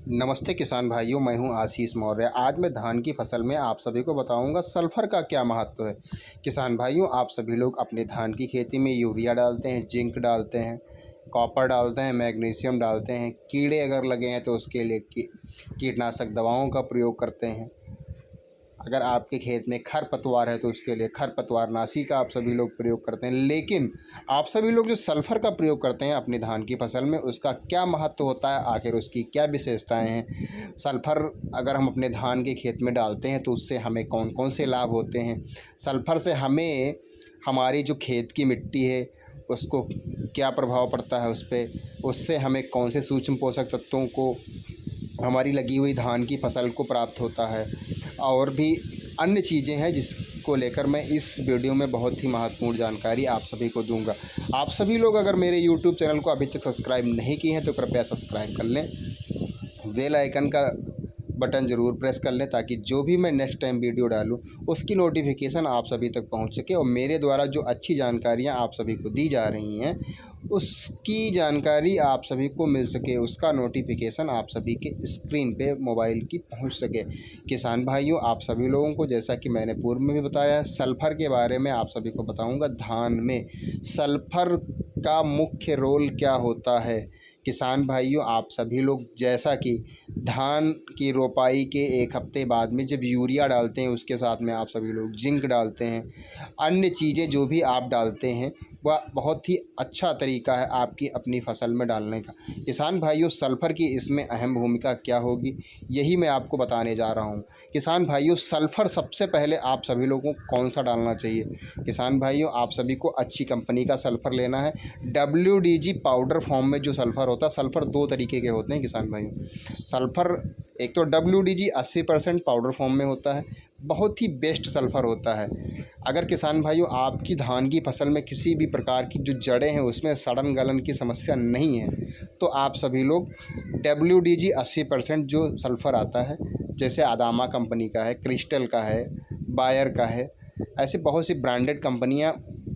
नमस्ते किसान भाइयों, मैं हूं आशीष मौर्य। आज मैं धान की फसल में आप सभी को बताऊंगा सल्फर का क्या महत्व है। किसान भाइयों, आप सभी लोग अपने धान की खेती में यूरिया डालते हैं, जिंक डालते हैं, कॉपर डालते हैं, मैग्नीशियम डालते हैं। कीड़े अगर लगे हैं तो उसके लिए कीटनाशक दवाओं का प्रयोग करते हैं। अगर आपके खेत में खरपतवार है तो उसके लिए खरपतवारनाशी का आप सभी लोग प्रयोग करते हैं। लेकिन आप सभी लोग जो सल्फ़र का प्रयोग करते हैं अपनी धान की फसल में, उसका क्या महत्व होता है, आखिर उसकी क्या विशेषताएं हैं। सल्फ़र अगर हम अपने धान के खेत में डालते हैं तो उससे हमें कौन कौन से लाभ होते हैं। सल्फ़र से हमें हमारी जो खेत की मिट्टी है उसको क्या प्रभाव पड़ता है उस पर, उससे हमें कौन से सूक्ष्म पोषक तत्वों को हमारी लगी हुई धान की फसल को प्राप्त होता है, और भी अन्य चीज़ें हैं जिसको लेकर मैं इस वीडियो में बहुत ही महत्वपूर्ण जानकारी आप सभी को दूंगा। आप सभी लोग अगर मेरे यूट्यूब चैनल को अभी तक सब्सक्राइब नहीं किए हैं तो कृपया सब्सक्राइब कर लें, बेल आइकन का बटन ज़रूर प्रेस कर लें ताकि जो भी मैं नेक्स्ट टाइम वीडियो डालूं उसकी नोटिफिकेशन आप सभी तक पहुंच सके, और मेरे द्वारा जो अच्छी जानकारियां आप सभी को दी जा रही हैं उसकी जानकारी आप सभी को मिल सके, उसका नोटिफिकेशन आप सभी के स्क्रीन पे मोबाइल की पहुंच सके। किसान भाइयों, आप सभी लोगों को जैसा कि मैंने पूर्व में भी बताया, सल्फ़र के बारे में आप सभी को बताऊंगा। धान में सल्फ़र का मुख्य रोल क्या होता है। किसान भाइयों, आप सभी लोग जैसा कि धान की रोपाई के एक हफ्ते बाद में जब यूरिया डालते हैं उसके साथ में आप सभी लोग जिंक डालते हैं, अन्य चीज़ें जो भी आप डालते हैं वह बहुत ही अच्छा तरीका है आपकी अपनी फसल में डालने का। किसान भाइयों, सल्फ़र की इसमें अहम भूमिका क्या होगी यही मैं आपको बताने जा रहा हूं। किसान भाइयों, सल्फ़र सबसे पहले आप सभी लोगों को कौन सा डालना चाहिए। किसान भाइयों, आप सभी को अच्छी कंपनी का सल्फ़र लेना है। WDG पाउडर फॉर्म में जो सल्फ़र होता है, सल्फ़र दो तरीके के होते हैं किसान भाइयों। सल्फ़र एक तो WDG 80% पाउडर फॉर्म में होता है, बहुत ही बेस्ट सल्फ़र होता है। अगर किसान भाइयों आपकी धान की फसल में किसी भी प्रकार की जो जड़ें हैं उसमें सड़न गलन की समस्या नहीं है तो आप सभी लोग WDG 80% जो सल्फ़र आता है, जैसे अदामा कंपनी का है, क्रिस्टल का है, बायर का है, ऐसे बहुत सी ब्रांडेड कंपनियां,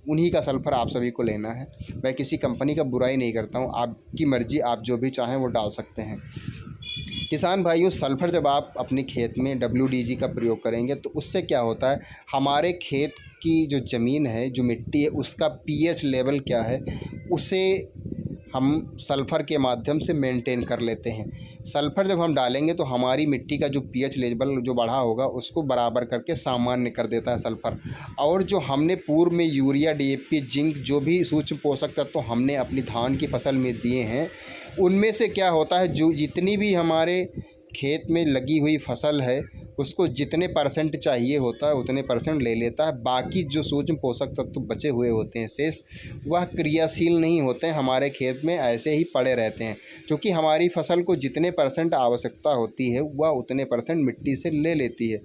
उन्हीं का सल्फ़र आप सभी को लेना है। मैं किसी कंपनी का बुराई नहीं करता हूं, आपकी मर्ज़ी, आप जो भी चाहें वो डाल सकते हैं। किसान भाइयों, सल्फ़र जब आप अपने खेत में WDG का प्रयोग करेंगे तो उससे क्या होता है, हमारे खेत की जो ज़मीन है, जो मिट्टी है, उसका pH लेवल क्या है उसे हम सल्फ़र के माध्यम से मेंटेन कर लेते हैं। सल्फ़र जब हम डालेंगे तो हमारी मिट्टी का जो pH लेवल जो बढ़ा होगा उसको बराबर करके सामान्य कर देता है सल्फ़र। और जो हमने पूर्व में यूरिया, DAP, जिंक, जो भी सूक्ष्म पोषक तत्व तो हमने अपनी धान की फसल में दिए हैं, उनमें से क्या होता है, जो जितनी भी हमारे खेत में लगी हुई फसल है उसको जितने % चाहिए होता है उतने % ले लेता है। बाकी जो सूक्ष्म पोषक तत्व बचे हुए होते हैं शेष, वह क्रियाशील नहीं होते हैं, हमारे खेत में ऐसे ही पड़े रहते हैं। क्योंकि हमारी फसल को जितने % आवश्यकता होती है वह उतने % मिट्टी से ले लेती है,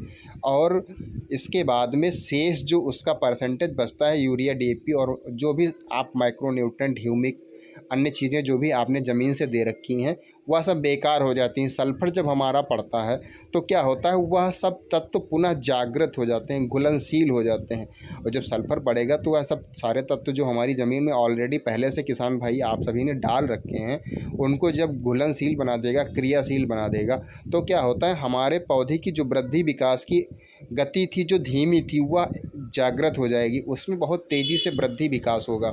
और इसके बाद में शेष जो उसका परसेंटेज बचता है, यूरिया, DAP और जो भी आप माइक्रोन्यूट्रेंट, ह्यूमिक, अन्य चीज़ें जो भी आपने ज़मीन से दे रखी हैं वह सब बेकार हो जाती हैं। सल्फ़र जब हमारा पड़ता है तो क्या होता है, वह सब तत्व पुनः जागृत हो जाते हैं, घुलनशील हो जाते हैं, और जब सल्फ़र पड़ेगा तो वह सब सारे तत्व जो हमारी ज़मीन में ऑलरेडी पहले से किसान भाई आप सभी ने डाल रखे हैं उनको जब घुलनशील बना देगा, क्रियाशील बना देगा, तो क्या होता है, हमारे पौधे की जो वृद्धि विकास की गति थी, जो धीमी थी, वह जागृत हो जाएगी, उसमें बहुत तेज़ी से वृद्धि विकास होगा।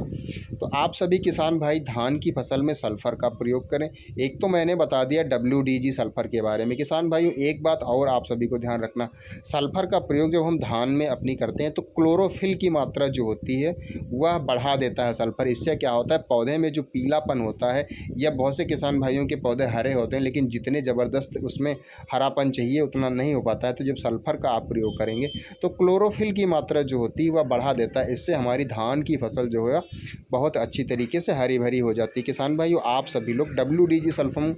तो आप सभी किसान भाई धान की फसल में सल्फ़र का प्रयोग करें। एक तो मैंने बता दिया WDG सल्फ़र के बारे में। किसान भाइयों, एक बात और आप सभी को ध्यान रखना, सल्फ़र का प्रयोग जब हम धान में अपनी करते हैं तो क्लोरोफिल की मात्रा जो होती है वह बढ़ा देता है सल्फ़र। इससे क्या होता है, पौधे में जो पीलापन होता है, या बहुत से किसान भाइयों के पौधे हरे होते हैं लेकिन जितने ज़बरदस्त उसमें हरापन चाहिए उतना नहीं हो पाता है, तो जब सल्फ़र का आप प्रयोग करेंगे तो क्लोरोफिल की मात्रा जो होती है वह बढ़ा देता है। इससे हमारी धान की फसल जो है बहुत अच्छी तरीके से हरी भरी हो जाती है। किसान भाइयों, आप सभी लोग WDG सल्फ़र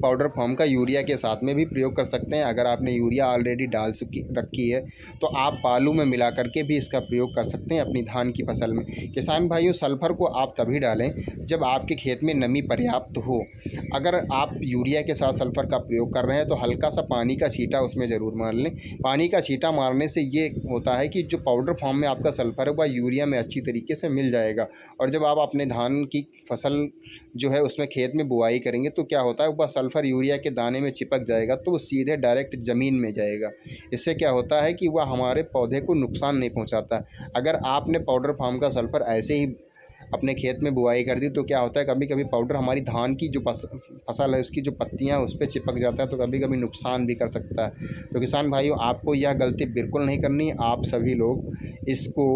पाउडर फॉर्म का यूरिया के साथ में भी प्रयोग कर सकते हैं। अगर आपने यूरिया ऑलरेडी डाल रखी है तो आप बालू में मिला करके भी इसका प्रयोग कर सकते हैं अपनी धान की फसल में। किसान भाइयों, सल्फ़र को आप तभी डालें जब आपके खेत में नमी पर्याप्त हो। अगर आप यूरिया के साथ सल्फ़र का प्रयोग कर रहे हैं तो हल्का सा पानी का छींटा उसमें ज़रूर मार लें। पानी का छींटा मारने से ये होता है कि जो पाउडर फॉर्म में आपका सल्फ़र है वह यूरिया में अच्छी तरीके से मिल जाएगा, और जब आप अपने धान की फसल जो है उसमें खेत में बुआई करेंगे तो क्या होता है, वह सल्फ़र यूरिया के दाने में चिपक जाएगा तो वो सीधे डायरेक्ट ज़मीन में जाएगा। इससे क्या होता है कि वह हमारे पौधे को नुकसान नहीं पहुंचाता। अगर आपने पाउडर फार्म का सल्फ़र ऐसे ही अपने खेत में बुआई कर दी तो क्या होता है, कभी कभी पाउडर हमारी धान की जो फसल है उसकी जो पत्तियां हैं उस पर चिपक जाता है, तो कभी कभी नुकसान भी कर सकता है। तो किसान भाइयों, आपको यह गलती बिल्कुल नहीं करनी है। आप सभी लोग इसको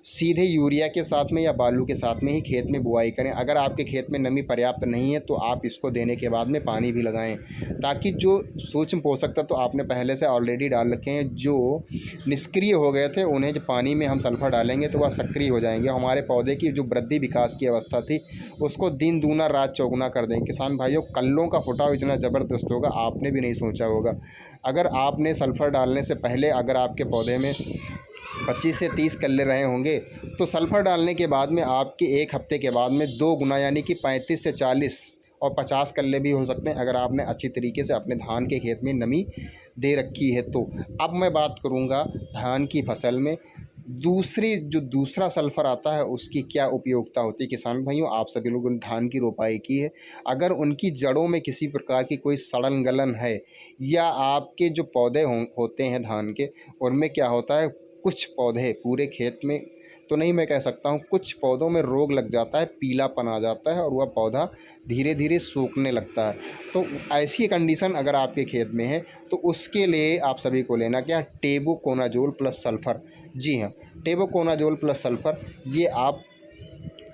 सीधे यूरिया के साथ में या बालू के साथ में ही खेत में बुआई करें। अगर आपके खेत में नमी पर्याप्त नहीं है तो आप इसको देने के बाद में पानी भी लगाएं, ताकि जो सूक्ष्म पोषक तत्व तो आपने पहले से ऑलरेडी डाल रखे हैं, जो निष्क्रिय हो गए थे, उन्हें जब पानी में हम सल्फ़र डालेंगे तो वह सक्रिय हो जाएंगे। हमारे पौधे की जो वृद्धि विकास की अवस्था थी उसको दिन दूना रात चौगुना कर देंगे। किसान भाइयों, कल्लों का फुटाव इतना ज़बरदस्त होगा, आपने भी नहीं सोचा होगा। अगर आपने सल्फ़र डालने से पहले अगर आपके पौधे में 25 से 30 कल्ले रहे होंगे तो सल्फ़र डालने के बाद में आपके 1 हफ्ते के बाद में 2 गुना यानी कि 35 से 40 और 50 कल्ले भी हो सकते हैं, अगर आपने अच्छी तरीके से अपने धान के खेत में नमी दे रखी है तो। अब मैं बात करूंगा धान की फसल में दूसरा सल्फ़र आता है उसकी क्या उपयोगिता होती है। किसान भाइयों, आप सभी लोगों ने धान की रोपाई की है, अगर उनकी जड़ों में किसी प्रकार की कोई सड़न गलन है या आपके जो पौधे होते हैं धान के, उनमें क्या होता है, कुछ पौधे पूरे खेत में तो नहीं मैं कह सकता हूँ, कुछ पौधों में रोग लग जाता है, पीलापन आ जाता है और वह पौधा धीरे धीरे सूखने लगता है। तो ऐसी कंडीशन अगर आपके खेत में है तो उसके लिए आप सभी को लेना क्या, टेबुकोनाजोल प्लस सल्फ़र। जी हाँ, टेबुकोनाजोल प्लस सल्फ़र, ये आप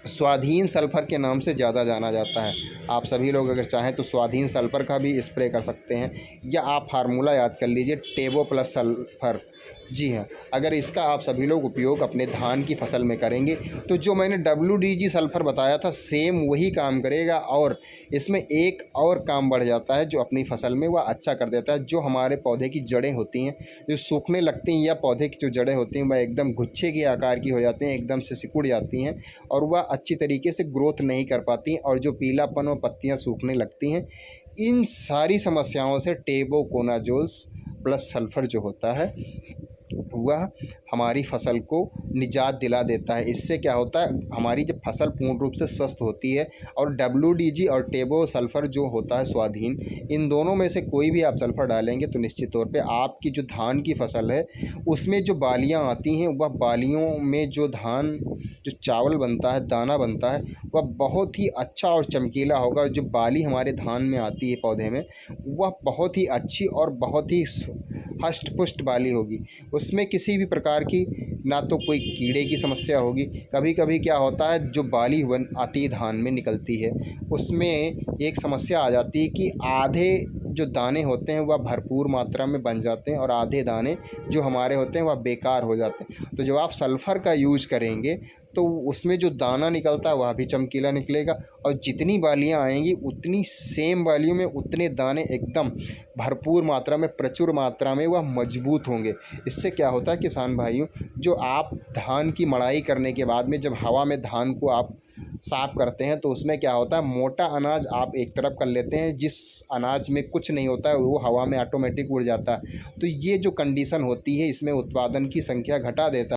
स्वाधीन सल्फ़र के नाम से ज़्यादा जाना जाता है। आप सभी लोग अगर चाहें तो स्वाधीन सल्फ़र का भी स्प्रे कर सकते हैं, या आप फार्मूला याद कर लीजिए, टेबो प्लस सल्फ़र। जी हाँ, अगर इसका आप सभी लोग उपयोग अपने धान की फसल में करेंगे तो जो मैंने WDG सल्फ़र बताया था सेम वही काम करेगा, और इसमें एक और काम बढ़ जाता है जो अपनी फसल में वह अच्छा कर देता है। जो हमारे पौधे की जड़ें होती हैं जो सूखने लगती हैं, या पौधे की जो जड़ें होती हैं वह एकदम गुच्छे के आकार की हो जाती हैं, एकदम से सिकुड़ जाती हैं और वह अच्छी तरीके से ग्रोथ नहीं कर पाती, और जो पीलापन और पत्तियाँ सूखने लगती हैं, इन सारी समस्याओं से टेबुकोनाजोल प्लस सल्फ़र जो होता है वह हमारी फसल को निजात दिला देता है। इससे क्या होता है, हमारी जब फसल पूर्ण रूप से स्वस्थ होती है, और WDG और टेबो सल्फ़र जो होता है स्वाधीन, इन दोनों में से कोई भी आप सल्फ़र डालेंगे तो निश्चित तौर पे आपकी जो धान की फसल है उसमें जो बालियां आती हैं, वह बालियों में जो धान जो चावल बनता है, दाना बनता है, वह बहुत ही अच्छा और चमकीला होगा। जो बाली हमारे धान में आती है पौधे में, वह बहुत ही अच्छी और बहुत ही हष्ट पुष्ट बाली होगी। उसमें किसी भी प्रकार की ना तो कोई कीड़े की समस्या होगी। कभी कभी क्या होता है, जो बाली आती है धान में निकलती है, उसमें एक समस्या आ जाती है कि आधे जो दाने होते हैं वह भरपूर मात्रा में बन जाते हैं और आधे दाने जो हमारे होते हैं वह बेकार हो जाते हैं। तो जब आप सल्फ़र का यूज करेंगे तो उसमें जो दाना निकलता है वह भी चमकीला निकलेगा, और जितनी बालियां आएंगी उतनी सेम बालियों में उतने दाने एकदम भरपूर मात्रा में, प्रचुर मात्रा में वह मजबूत होंगे। इससे क्या होता है किसान भाइयों, जो आप धान की मड़ाई करने के बाद में जब हवा में धान को आप साफ करते हैं तो उसमें क्या होता है, मोटा अनाज आप एक तरफ कर लेते हैं, जिस अनाज में कुछ नहीं होता है वो हवा में ऑटोमेटिक उड़ जाता है। तो ये जो कंडीशन होती है इसमें उत्पादन की संख्या घटा देता है।